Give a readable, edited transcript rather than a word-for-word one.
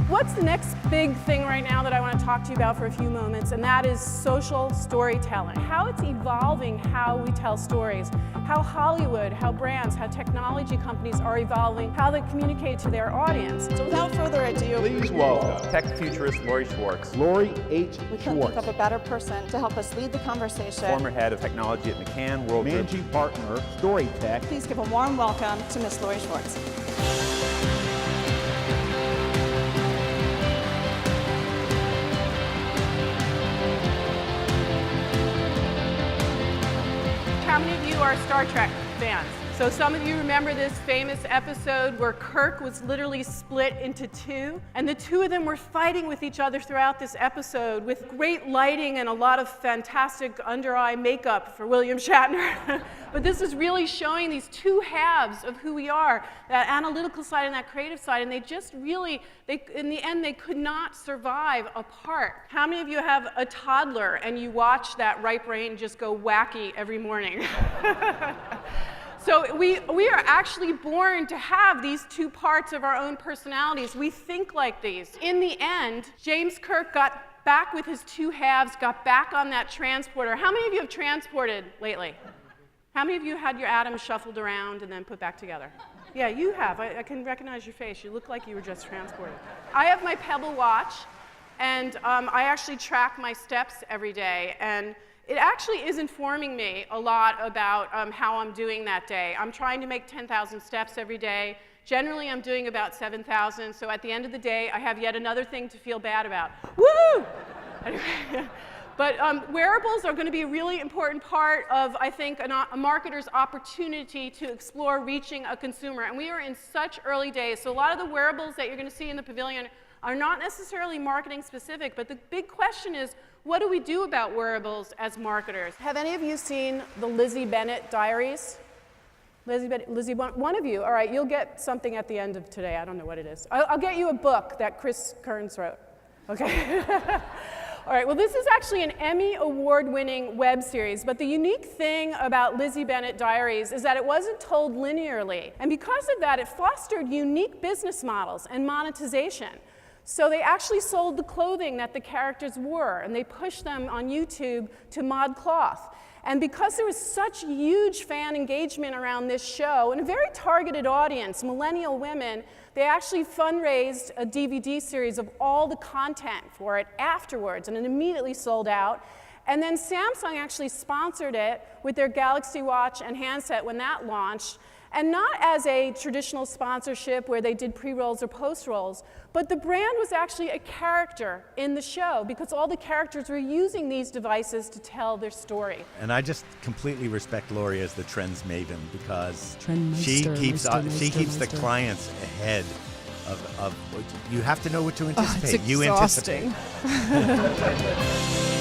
What's the next big thing right now that I want to talk to you about for a few moments, and that is social storytelling. How it's evolving how we tell stories, how Hollywood, how brands, how technology companies are evolving, how they communicate to their audience. So without further ado, please welcome tech futurist Lori Schwartz. Lori H. We couldn't think of a better person to help us lead the conversation. Former head of technology at McCann World Group. Managing partner, Storytech. Please give a warm welcome to Miss Lori Schwartz. how many of you are Star Trek fans? So some of you remember this famous episode where Kirk was literally split into two, and the two of them were fighting with each other throughout this episode with great lighting and a lot of fantastic under-eye makeup for William Shatner. But this is really showing these two halves of who we are, that analytical side and that creative side, and they just really, in the end, they could not survive apart. How many of you have a toddler and you watch that right brain just go wacky every morning? So we are actually born to have these two parts of our own personalities. We think like these. In the end, James Kirk got back with his two halves, got back on that transporter. How many of you have transported lately? How many of you had your atoms shuffled around and then put back together? Yeah, you have. I can recognize your face. You look like you were just transported. I have my Pebble watch, and I actually track my steps every day. And it actually is informing me a lot about how I'm doing that day. I'm trying to make 10,000 steps every day. Generally, I'm doing about 7,000. So at the end of the day, I have yet another thing to feel bad about. Woo! But wearables are going to be a really important part of, I think, a marketer's opportunity to explore reaching a consumer. And we are in such early days. So a lot of the wearables that you're going to see in the pavilion are not necessarily marketing specific, but the big question is, what do we do about wearables as marketers? Have any of you seen the Lizzie Bennett diaries? Lizzie, one of you. All right, you'll get something at the end of today. I don't know what it is. I'll get you a book that Chris Kearns wrote. Okay. All right, well, this is actually an Emmy award-winning web series, but the unique thing about Lizzie Bennett Diaries is that it wasn't told linearly, and because of that, it fostered unique business models and monetization. So they actually sold the clothing that the characters wore, and they pushed them on YouTube to mod cloth. And because there was such huge fan engagement around this show, and a very targeted audience, millennial women, they actually fundraised a DVD series of all the content for it afterwards, and it immediately sold out. And then Samsung actually sponsored it with their Galaxy Watch and handset when that launched, and not as a traditional sponsorship where they did pre-rolls or post-rolls, but the brand was actually a character in the show because all the characters were using these devices to tell their story. And I just completely respect Lori as the trends maven because she keeps the clients ahead of you have to know what to anticipate. Oh, it's exhausting. You anticipate.